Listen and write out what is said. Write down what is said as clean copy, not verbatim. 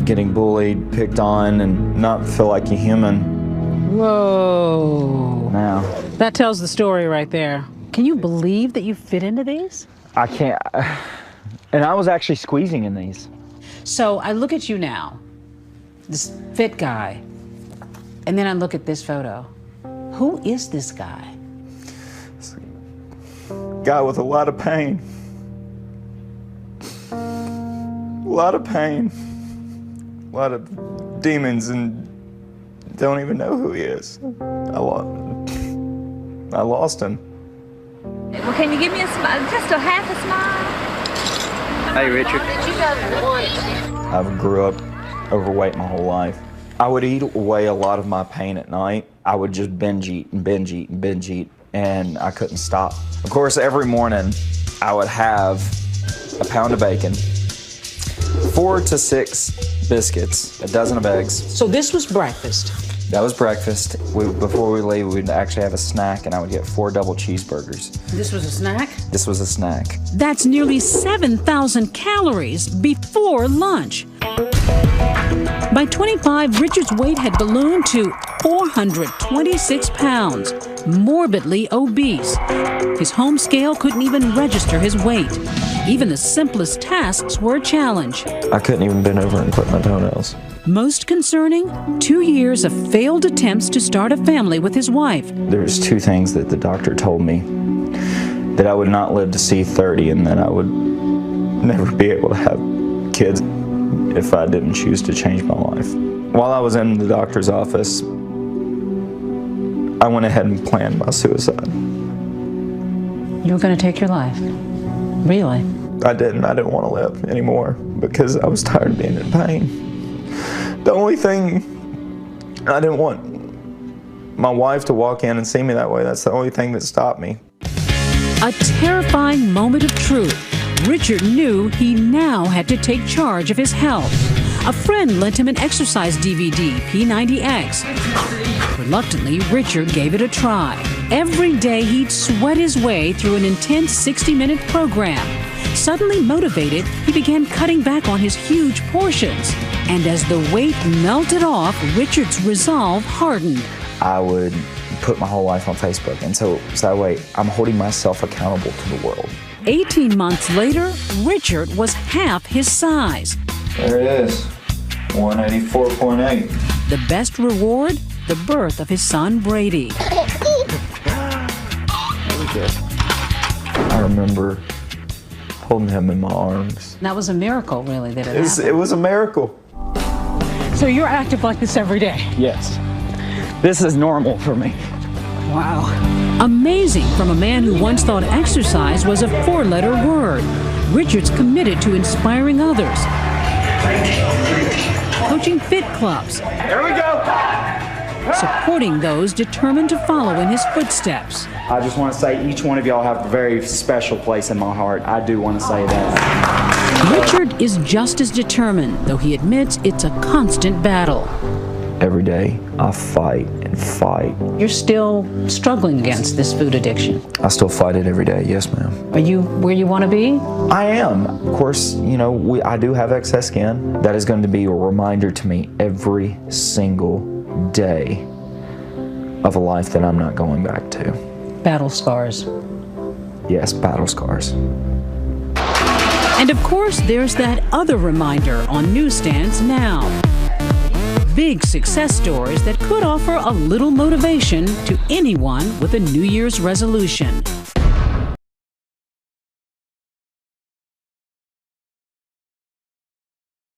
getting bullied, picked on, and not feel like a human. Whoa. Now. That tells the story right there. Can you believe that you fit into these? I can't. And I was actually squeezing in these. So I look at you now, this fit guy, and then I look at this photo. Who is this guy? Guy with a lot of pain. A lot of pain. A lot of demons, and don't even know who he is. I lost him. Well, can you give me a smile, just a half a smile? Hey, Richard. I grew up overweight my whole life. I would eat away a lot of my pain at night. I would just binge eat and binge eat and binge eat, and I couldn't stop. Of course, every morning I would have a pound of bacon, 4 to 6 biscuits, a dozen of eggs. So this was breakfast. That was breakfast. Before we leave, we'd actually have a snack, and I would get 4 double cheeseburgers. This was a snack? This was a snack. That's nearly 7,000 calories before lunch. By 25, Richard's weight had ballooned to 426 pounds, morbidly obese. His home scale couldn't even register his weight. Even the simplest tasks were a challenge. I couldn't even bend over and clip my toenails. Most concerning, 2 years of failed attempts to start a family with his wife. There's 2 things that the doctor told me: that I would not live to see 30, and that I would never be able to have kids if I didn't choose to change my life. While I was in the doctor's office, I went ahead and planned my suicide. You were going to take your life? Really? I didn't want to live anymore because I was tired of being in pain. The only thing, I didn't want my wife to walk in and see me that way. That's the only thing that stopped me. A terrifying moment of truth. Richard knew he now had to take charge of his health. A friend lent him an exercise DVD, P90X. Reluctantly, Richard gave it a try. Every day he'd sweat his way through an intense 60-minute program. Suddenly motivated, he began cutting back on his huge portions. And as the weight melted off, Richard's resolve hardened. I would put my whole life on Facebook, and so that way I'm holding myself accountable to the world. 18 months later, Richard was half his size. There it is, 184.8. The best reward? The birth of his son, Brady. I remember holding him in my arms. That was a miracle, really, that it happened. It was a miracle. So you're active like this every day? Yes. This is normal for me. Wow. Amazing from a man who once thought exercise was a 4-letter word. Richard's committed to inspiring others. Coaching fit clubs. There we go. Supporting those determined to follow in his footsteps. I just want to say each one of y'all have a very special place in my heart. I do want to say that. Richard is just as determined, though he admits it's a constant battle. Every day, I fight and fight. You're still struggling against this food addiction. I still fight it every day, yes ma'am. Are you where you want to be? I am. Of course, you know, I do have excess skin. That is going to be a reminder to me every single day of a life that I'm not going back to. Battle scars. Yes, battle scars. And of course, there's that other reminder on newsstands now. Big success stories that could offer a little motivation to anyone with a New Year's resolution.